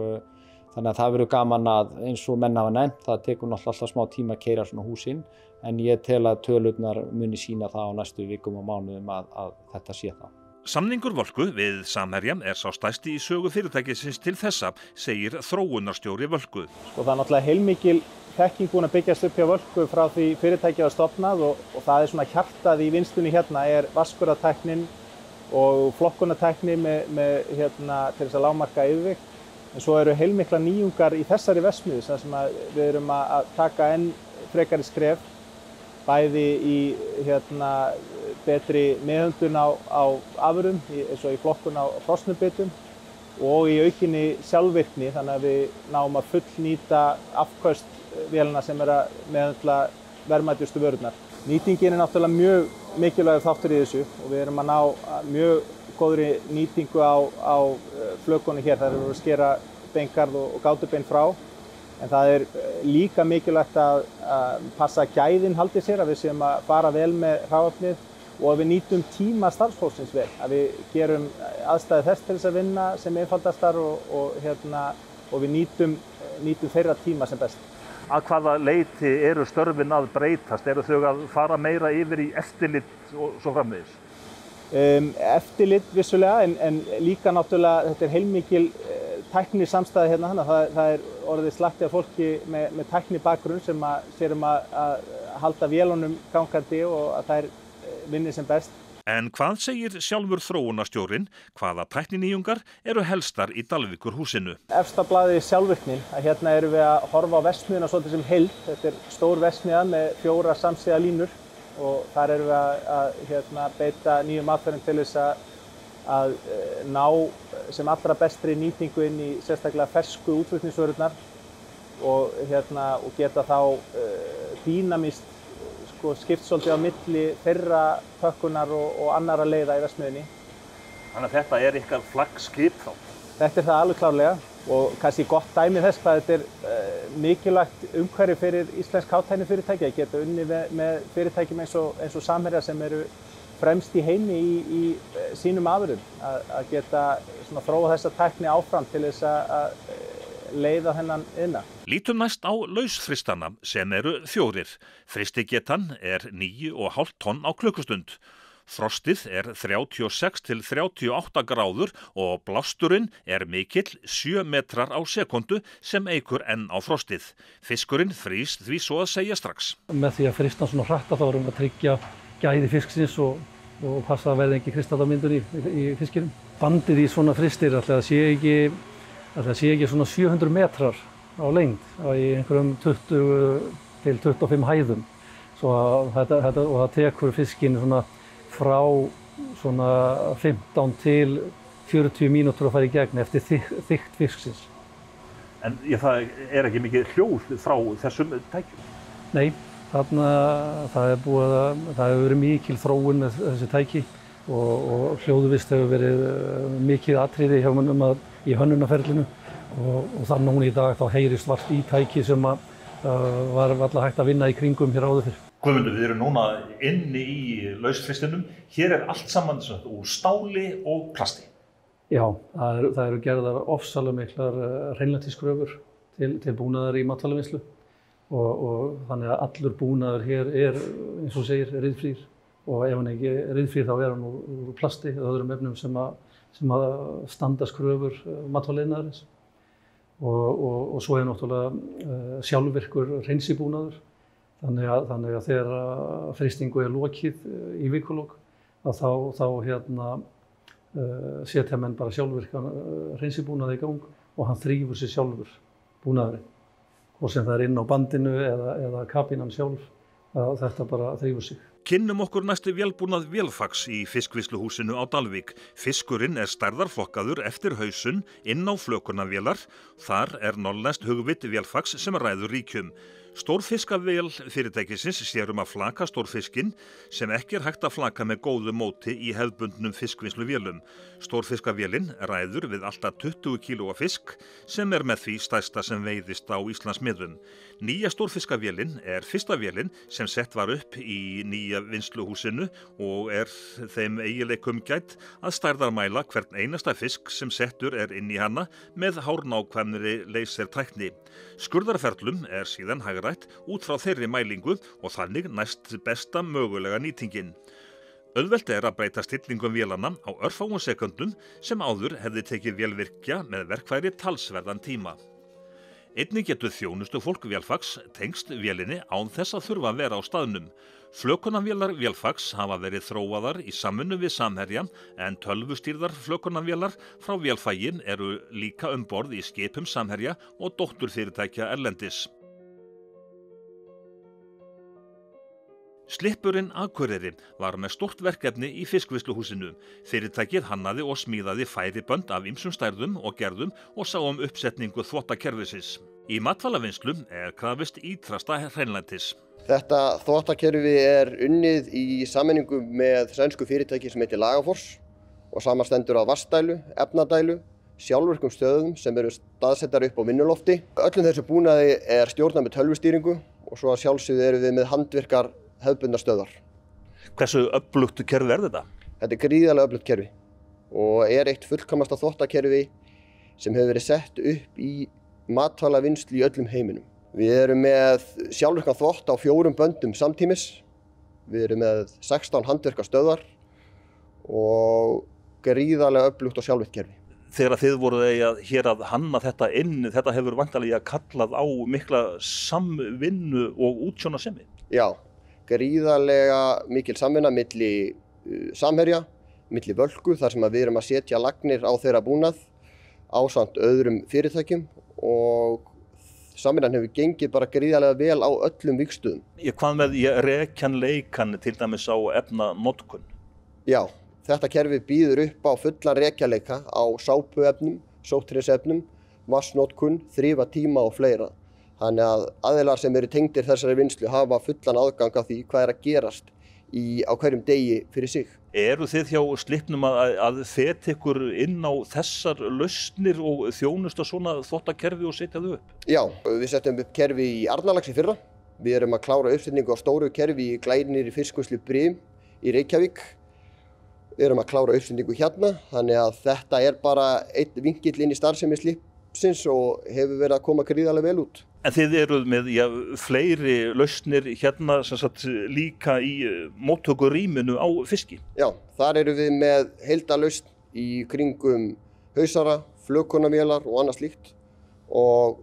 þannig að það verður gaman að eins og menn hafa nefnt, það tekur náttúrulega alltaf smá tíma að keyra svona húsin en ég tel að tölurnar muni sína það á næstu vikum og mánuðum að þetta sé það.
Samningur Völku við Samherja sá stærsti í sögu fyrirtækisins til þessa, segir þróunarstjóri Völku.
Það náttúrulega heilmikil þekking búin að byggjast upp hjá Völku frá því fyrirtækið var stofnað og það svona hjartað í vinnslunni hérna vatnskurðartæknin og flokkunartækni til þess að lágmarka yfirvigt. En svo eru heilmikla nýjungar í þessari verksmiðju sem við erum að taka enn frekari skref bæði í betri meðhöndlun á afurðum eins og í flokkun á frosnubitum og í aukinni sjálfvirkni þannig að við náum að fullnýta afköst vélina sem að meðhöndla verðmætustu vörurnar. Nýtingin náttúrulega mjög mikilvægur þáttur í þessu og við erum að ná mjög góðri nýtingu á flökunni hér. Það eru að skera beingarð og gátubein frá En það er líka mikilvægt að passa að gæðin haldi sér, að við séum að fara vel með hráefnið og að við nýtum tíma starfsfólksins vel. Að við gerum aðstæði þess til þess að vinna sem einfaldastar og við nýtum þeirra tíma sem best.
Að hvaða leyti eru störfin að breytast? Eru þau að fara meira yfir í eftirlit og svo framvegis?
Eftirlit vissulega, en líka náttúrulega þetta er heilmikil tækni samstæða hérna, þannig að það er orðið slatti af fólki með tækni bakgrunn sem sér að halda vélunum gangandi og að þær vinni sem best.
En hvað segir sjálfur þróunarstjórinn? Hvaða tækninýjungar eru helstar í Dalvíkurhúsinu?
Efsta blaðið sjálfvirknin, að hérna erum við að horfa á verksmiðjuna svolítið sem heild. Þetta er stór verksmiðja með 4 samsíða línur og þar erum við að beita nýjum aðferðum til þess að ná sem allra bestri nýtingu inn í sérstaklega fersku útflutningsvörurnar og geta þá dýnamískt skipt svolítið á milli þeirra pökkunar og annarra leiða í verksmiðjunni.
Þannig að þetta er ykkar flaggskip þá?
Þetta er það alveg klárlega og kannski gott dæmi þess hvað þetta er mikilvægt umhverfi fyrir íslensk hátæknifyrirtæki að geta unnið með fyrirtækjum eins og Samherja sem eru fremst í heimi í sínum afurðum. Að geta þróa þessa tækni áfram til þess að leiða þennan iðnað.
Lítum næst á lausfristana sem eru 4. Fristigetan er 9,5 tonn á klukkustund. Frostið er 36 til 38 gráður og blásturinn er mikill 7 metrar á sekundu sem eykur enn á frostið. Fiskurinn frýs því svo að segja strax.
Með því að frista svona hratt þá erum við að tryggja gæði fisksins og passa að verði ekki kristallamyndun í fiskinum. Bandið í svona fristir það sé ekki svona 700 metrar á lengd í einhverjum 20 til 25 hæðum. Og það tekur fiskinn svona frá svona 15 til 40 mínútur að fara í gegn eftir þykkt fisksins.
En það er ekki mikið hljóð frá þessum tækjum?
Nei, það hefur verið mikil þróun með þessi tæki og hljóðvist hefur verið mikið atriði hjá mönnum í hönnunarferlinu og þannig núna í dag þá heyrist vart í tæki sem var varla hægt að vinna í kringum hér áður fyrr.
Guðmundur, við erum núna inni í lausfristinum. Hér er allt saman úr stáli og plasti.
Já, það eru gerðar ofsalega miklar hreinlætiskröfur til búnaðar í matvælavinnslu og þannig að allur búnaður hér er, eins og segir, ryðfrýr og ef hann ekki er ryðfrýr þá er hann úr plasti og öðrum efnum sem að standast kröfur matvælaiðnaðarins og svo er náttúrulega sjálfvirkur hreinsibúnaður. Þannig að þegar frystingu er lokið í vikulok þá setja menn bara sjálfvirkan hreinsibúnað í gang og hann þrífur sig sjálfur búnaðurinn. Og sem það er inn á bandinu eða kabínan sjálf, þetta bara þrífur sig.
Kynnum okkur næstu vélbúnað vélfags í fiskvinnsluhúsinu á Dalvík. Fiskurinn er stærðarflokkaður eftir hausun inn á flökunarvélar. Þar er norrlenskt hugvit vélfags sem ræður ríkjum. Stórfiskavél fyrirtækisins sér að flaka stórfiskinn sem ekki er hægt að flaka með góðu móti í hefðbundnum fiskvinnsluvélum. Stórfiskavélin ræður við alltaf 20 kílóa fisk sem er með því stærsta sem veiðist á Íslandsmiðum. Nýja stórfiskavélin er fyrsta vélin sem sett var upp í nýja vinnsluhúsinu og er þeim eiginleikum gætt að stærðarmæla hvern einasta fisk sem settur er inn í hana með hárnákvæmri lasertækni. Skurðarferlum er síðan hagrætt út frá þeirri mælingu og þannig næst besta mögulega nýtingin. Auðvelt er að breyta stillingum vélanna á örfáum sekundum sem áður hefði tekið vélvirkja með verkfæri talsverðan tíma. Einnig getur þjónustu fólk vélfags tengst vélinni án þess að þurfa að vera á staðnum. Flökunarvélar vélfags hafa verið þróaðar í samvinnu við Samherja en tölvustýrðar flökunarvélar frá vélfagin eru líka borð í skipum Samherja og dótturfyrirtækja erlendis. Slippurinn Akureyri var með stórt verkefni í fiskvinnsluhúsinu. Fyrirtækið hannaði og smíðaði færibönd af ýmsum stærðum og gerðum og sá uppsetningu þvottakerfisins. Í matvælavinnslu er krafist ýtrasta hreinlætis.
Þetta þvottakerfi er unnið í sameiningu með sænsku fyrirtæki sem heitir Lagafors og samanstendur af vatnsdælu, efnadælu, sjálfvirkum stöðum sem eru staðsettar upp á vinnulofti. Öllum þessu búnaði er stjórnað með tölvustýringu og svo að sjálfsögðu erum við með handvirkar hefðbundnar stöðvar.
Hversu öflugt kerfi er þetta?
Þetta er gríðarlega öflugt kerfi og er eitt fullkomnasta þvottakerfi sem hefur verið sett upp í matvælavinnslu í öllum heiminum. Við erum með sjálfvirkan þvott á 4 böndum samtímis. Við erum með 16 handvirkar stöðvar og gríðarlega öflugt og sjálfvirkt kerfi.
Þegar þið voruð hér að hanna þetta inn, þetta hefur væntanlega kallað á mikla samvinnu og útsjónarsemi?
Já, gríðarlega mikil samvinna milli Samherja, milli Völku, þar sem við erum að setja lagnir á þeirra búnað ásamt öðrum fyrirtækjum og samvinnan hefur gengið bara gríðarlega vel á öllum vígstöðum.
Hvað með rekjanleikan til dæmis á efnanotkun?
Já, þetta kerfi býður upp á fullan rekjanleika á sápuefnum, sótthreinsiefnum, vatnsnotkun, þrifatíma og fleira. Þannig að aðilar sem eru tengdir þessari vinnslu hafa fullan aðgang af því hvað er að gerast á hverjum degi fyrir sig.
Eru þið hjá Slippnum að feta ykkur inn á þessar lausnir og þjónusta svona þvottakerfi og setja þau upp?
Já, við setjum upp kerfi í Arnarlaxi fyrra. Við erum að klára uppsetningu á stóru kerfi í glænýrri fiskvinnslu Brim í Reykjavík. Við erum að klára uppsetningu hérna, þannig að þetta er bara einn vinkill inn í starfsemi Slippsins og hefur verið að koma gríðarlega vel út.
En þið eruð með fleiri lausnir hérna líka í móttökurýminu á fiski?
Já, þar erum við með heildarlausn í kringum hausara, flökunarvélar og annað slíkt og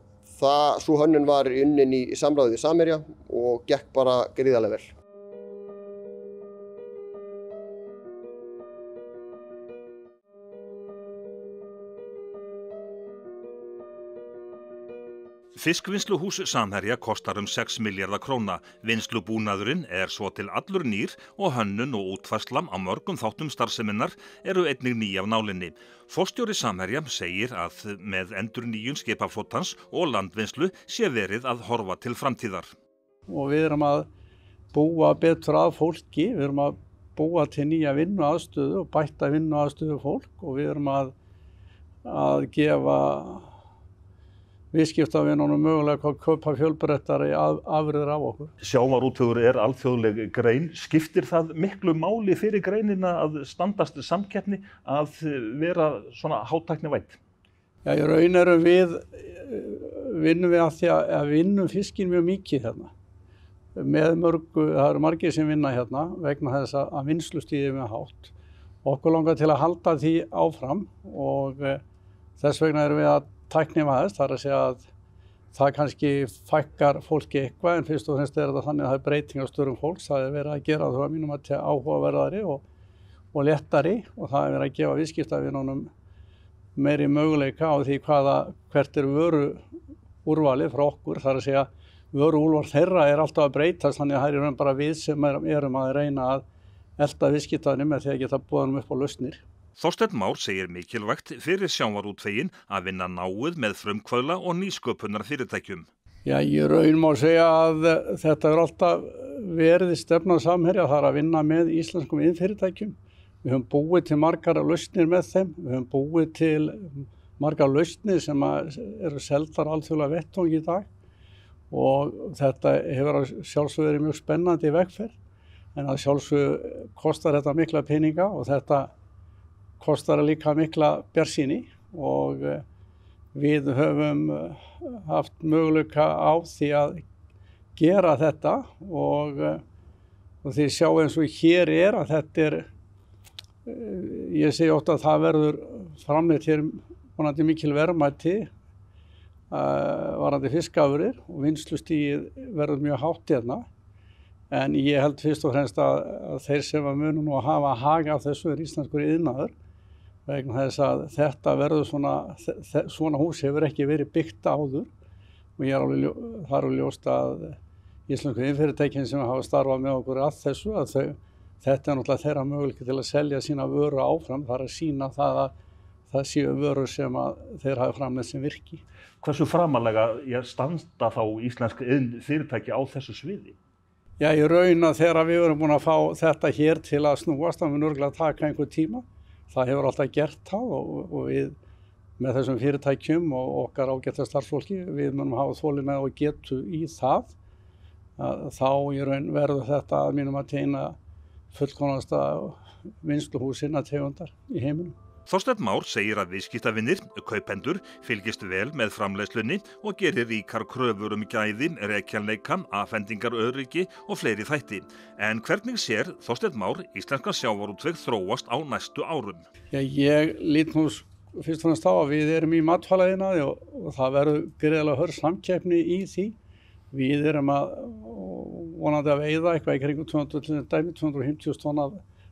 sú hönnun var unnin í samráði við Samherja og gekk bara gríðarlega vel.
Fiskvinnsluhús Samherja kostar 6 milljarða króna. Vinnslubúnaðurinn er svo til allur nýr og hönnun og útfærsla á mörgum þáttum starfseminnar eru einnig ný af nálinni. Forstjóri Samherja segir að með endurnýjun skipaflotans og landvinnslu sé verið að horfa til framtíðar.
Og við erum að búa betur að fólki, við erum að búa til nýja vinnuaðstöðu og bætta vinnuaðstöðu fólk og við erum að gefa viðskiptavinunum mögulega að kaupa fjölbreyttari afurðir af okkur.
Sjávarútvegur er alþjóðleg grein. Skiptir það miklu máli fyrir greinina að standast samkeppni að vera svona hátæknivædd?
Já, í raun erum vinnum við að því að vinnum fiskinn mjög mikið hérna. Það eru margir sem vinna hérna vegna þess að vinnslustigið er mjög hátt. Okkur langar til að halda því áfram og þess vegna erum við að tæknivæðast, það er að segja að það kannski fækkar fólki eitthvað en fyrst og fremst er þetta þannig að það er breyting á störfum fólks, það er verið að gera það mínum að áhugaverðari og léttari og það er verið að gefa viðskiptavinunum meiri möguleika á því hvert er vöru úrvalið frá okkur, það er að segja vöru úrval þeirra er alltaf að breytast þannig að það er bara við sem erum að reyna að elta viðskiptavinum með því að geta boðanum upp á lausnir.
Þorsteinn Már segir mikilvægt fyrir sjávarútveginn að vinna náið með frumkvöðla og nýsköpunar fyrirtækjum.
Já, í raun má segja að þetta er alltaf verið stefnan Samherja, það er að vinna með íslenskum iðnfyrirtækjum. Við höfum búið til margar lausnir með þeim, við höfum búið til margar lausnir sem eru seldar alþjóðlega vettvang í dag og þetta hefur sjálfsögðu verið mjög spennandi vegferð en að sjálfsögðu kostar þetta mikla peninga og þetta kostar líka mikla bjartsýni og við höfum haft möguleika á því að gera þetta og þið sjá eins og hér er að þetta er, ég segi oft að það verður framleitt hér vonandi mikil verðmæti varðandi fiskafurðir og vinnslustigið verður mjög hátt hérna en ég held fyrst og fremst að þeir sem munu nú að hafa hag af þessu er íslenskur iðnaður vegna þess að þetta verður svona hús hefur ekki verið byggt áður og það er ljóst að íslensku iðnfyrirtækin sem hafa starfað með okkur að þessu að þetta er náttúrulega þeirra möguleiki til að selja sína vöru áfram, það er að sýna það að það séu vörur sem að þeir hafa framleitt sem virki.
Hversu framarlega standa þá íslensk iðnfyrirtæki á þessu sviði?
Já, í raun að þegar við erum búin að fá þetta hér til að snúast, það mun örugglega taka einhver tíma. Það hefur alltaf gert það og við með þessum fyrirtækjum og okkar ágæta starfsfólki, við munum hafa þolinmæði og getu í það, þá í raun verður þetta að mínum að teina fullkomnasta vinnsluhús sinna tegundar í heiminum.
Þorsteinn Már segir að viðskiptavinir, kaupendur, fylgist vel með framleiðslunni og gerir ríkar kröfur gæði, rekjanleika, afhendingaröryggi og fleiri þætti. En hvernig sér Þorsteinn Már íslenskan sjávarútveg þróast á næstu árum?
Ég lít nú fyrst og fremst á að við erum í matvælaiðnaði og það verður gríðarlega hörð samkeppni í því. Við erum að vonandi að veiða eitthvað í kringum 250 tonn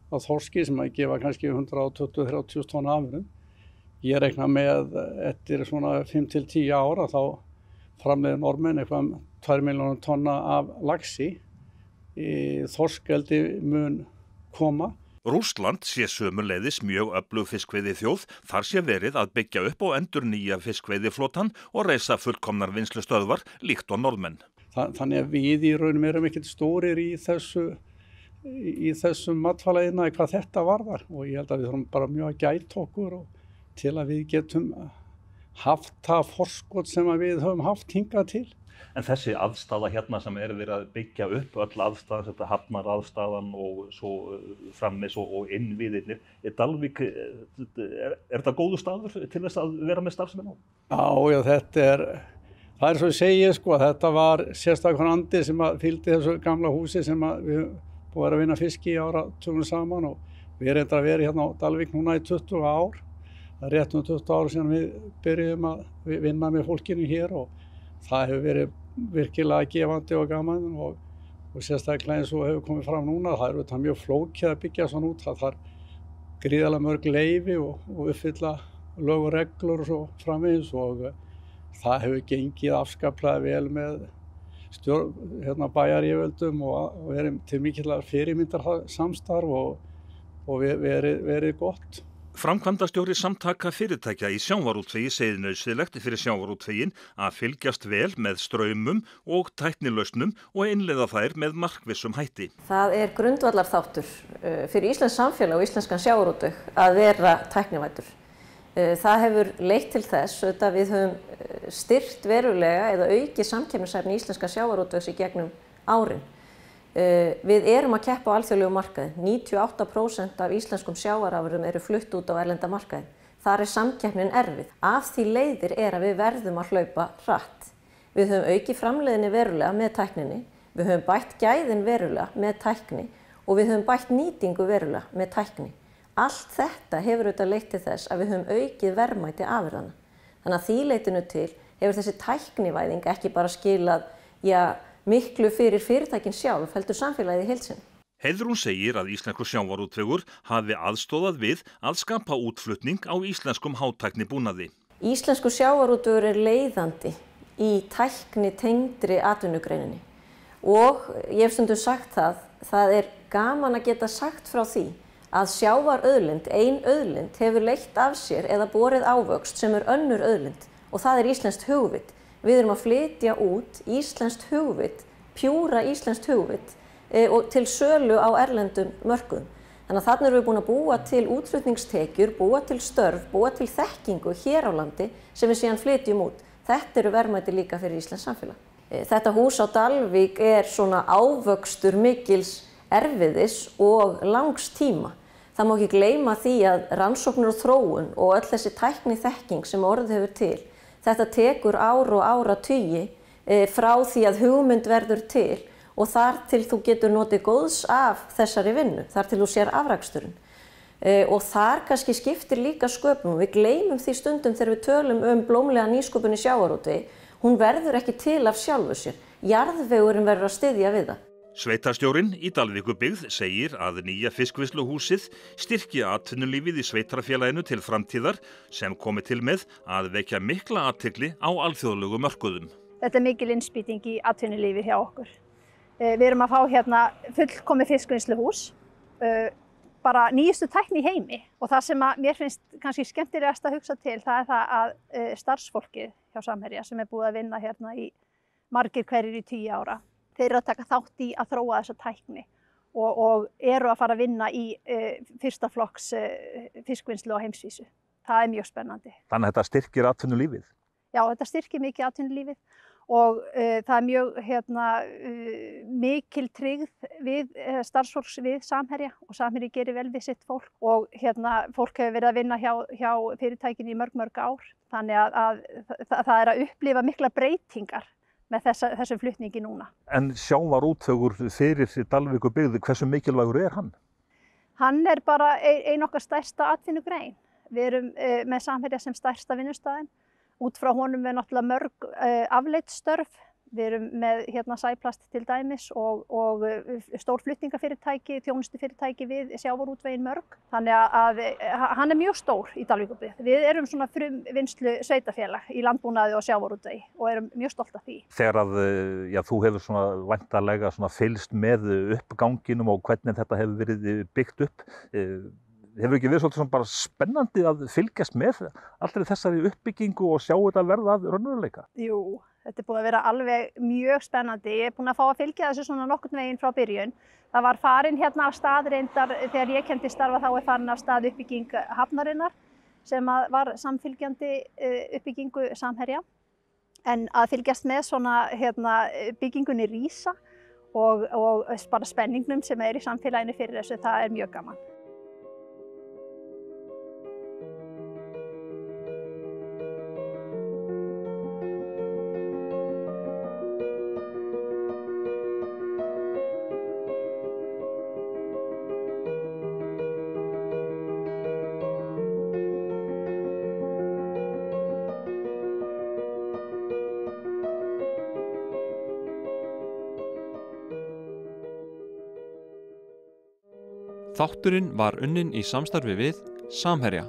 af þorski sem að gefa kannski 120-130 tonn afurðum. Ég reikna með eftir svona 5-10 ára þá framleiða Norðmenn eitthvað 2 milljónir tonna af laxi. Þorskeldi mun koma.
Rússland sé sömuleiðis mjög öflug fiskveiðiþjóð, þar sé verið að byggja upp og endurnýja fiskveiðiflotann og reisa fullkomnar vinnslustöðvar líkt og Norðmenn.
Þannig að við í raunum erum ekkert stórir í þessum matvælaiðnaði hvað þetta varðar og ég held að við þurfum bara mjög að gæta okkur og til að við getum haft það forskot sem að við höfum haft hingað til.
En þessi aðstaða hérna sem verið að byggja upp, öll aðstaðan, þetta hafnaraðstaðan og svo frammeins og innviðirnir, Dalvík, er þetta góður staður til þess að vera með starfsemi nú?
Já, það er svo ég segi, að þetta var sérstakur andi sem að fylgdi þessu gamla húsi sem að við búið að vinna fiski í áratugum saman og við erum að vera hérna á Dalvík núna í 20 ár. Það er rétt 20 ár síðan við byrjuðum að vinna með fólkinu hér og það hefur verið virkilega gefandi og gaman og sérstaklega eins og hefur komið fram núna. Það er þetta mjög flókið að byggja svona út. Það þarf gríðarlega mörg leyfi og uppfylla lög og reglur og svo framvegis og það hefur gengið afskaplega vel með bæjaryfirvöldum og verið til mikillar fyrirmyndar samstarf og verið gott.
Framkvæmdastjóri Samtaka fyrirtækja í sjávarútvegi segir nauðsynlegt fyrir sjávarútveginn að fylgjast vel með straumum og tæknilausnum og innleiða þær með markvissum hætti.
Það er grundvallarþáttur fyrir íslenskt samfélag og íslenskan sjávarútveg að vera tæknivæddur. Það hefur leitt til þess að við höfum styrkt verulega eða aukið samkeppnishæfni íslenska sjávarútvegs í gegnum árin. Við erum að keppa á alþjóðlegu markaði. 98% af íslenskum sjávarafurðum eru flutt út á erlenda markaði. Þar er samkeppnin erfið. Af því leiðir að við verðum að hlaupa hratt. Við höfum aukið framleiðni verulega með tækninni, við höfum bætt gæðin verulega með tækni og við höfum bætt nýtingu verulega með tækni. Allt þetta hefur auðvitað leitt til þess að við höfum aukið verðmæti afurðanna. Þannig að því leitinu til hefur þessi tæknivæðing ekki bara skilað miklu fyrir fyrirtækin sjálf, heldur samfélagið í heild sinni.
Heiðrún segir að íslenskur sjávarútvegur hafi aðstoðað við að skapa útflutning á íslenskum hátæknibúnaði.
Íslenskur sjávarútvegur er leiðandi í tækni tengdri atvinnugreininni og ég hef stundum sagt það er gaman að geta sagt frá því að sjávarauðlind, ein auðlind, hefur leitt af sér eða borið ávöxt sem er önnur auðlind og það er íslenskt hugvit. Við erum að flytja út íslenskt hugvit, pjúra íslenskt hugvit og til sölu á erlendum mörkuðum. Þannig að þarna erum við búin að búa til útflutningstekjur, búa til störf, búa til þekkingu hér á landi sem við síðan flytjum út. Þetta eru verðmæti líka fyrir íslenskt samfélag. Þetta hús á Dalvík er svona ávöxtur mikils erfiðis og langs tíma. Það má ekki gleyma því að rannsóknir og þróun og öll þessi tækni þekking sem orðið hefur til, þetta tekur ár og áratugi frá því að hugmynd verður til og þar til þú getur notið góðs af þessari vinnu, þar til þú sér afraksturinn. Og þar kannski skiptir líka sköpum. Við gleymum því stundum þegar við tölum blómlega nýsköpun í sjávarútvegi. Hún verður ekki til af sjálfu sér. Jarðvegurinn verður að styðja við það.
Sveitarstjórinn í Dalvíkurbyggð segir að nýja fiskvinnsluhúsið styrki atvinnulífið í sveitarfélaginu til framtíðar sem komi til með að vekja mikla athygli á alþjóðlegu mörkuðum.
Þetta er mikil innspýting í atvinnulífi hjá okkur. Við erum að fá hérna fullkomið fiskvinnsluhús, bara nýjustu tækni í heimi og það sem mér finnst kannski skemmtilegast að hugsa til það er það að starfsfólkið hjá Samherja sem er búið að vinna hérna í margir hverjir í 10 ára. Þeir eru að taka þátt í að þróa þessa tækni og eru að fara að vinna í fyrsta flokks fiskvinnslu á heimsvísu. Það er mjög spennandi.
Þannig að þetta styrkir atvinnulífið?
Já, þetta styrkir mikið atvinnulífið og það er mjög mikil tryggð við starfsfólks við Samherja og Samherji gerir vel við sitt fólk og fólk hefur verið að vinna hjá fyrirtækinu í mörg ár. Þannig að það er að upplifa mikla breytingar með þessum flutningi núna.
En sjávarútvegur fyrir Dalvíkurbyggð, hversu mikilvægur er hann?
Hann er bara ein okkar stærsta atvinnugrein. Við erum með Samherja sem stærsta vinnustaðinn. Út frá honum er náttúrulega mörg afleidd störf. Við erum með Sæplast til dæmis og stór flutningafyrirtæki, þjónustufyrirtæki við sjávarútveginn mörg. Þannig að hann er mjög stór í Dalvíkurbyggð. Við erum svona frumvinnslu sveitafélag í landbúnaði og sjávarútvegi og erum mjög stolt af því.
Þegar að þú hefur svona væntanlega fylgst með uppganginum og hvernig þetta hefur verið byggt upp, hefur ekki verið svolítið bara spennandi að fylgjast með allri þessari uppbyggingu og sjá þetta verða að raunveruleika?
Jú, þetta er búið að vera alveg mjög spennandi. Ég er búin að fá að fylgja þessu svona nokkurn veginn frá byrjun. Það var farin af stað reyndar þegar ég kenndi starfa, þá er farin af stað uppbygging hafnarinnar sem var samfylgjandi uppbyggingu Samherja. En að fylgjast með svona byggingunni rísa og bara spenningnum sem er í samfélaginu fyrir þessu, það er mjög gaman.
Þátturinn var unnin í samstarfi við Samherja.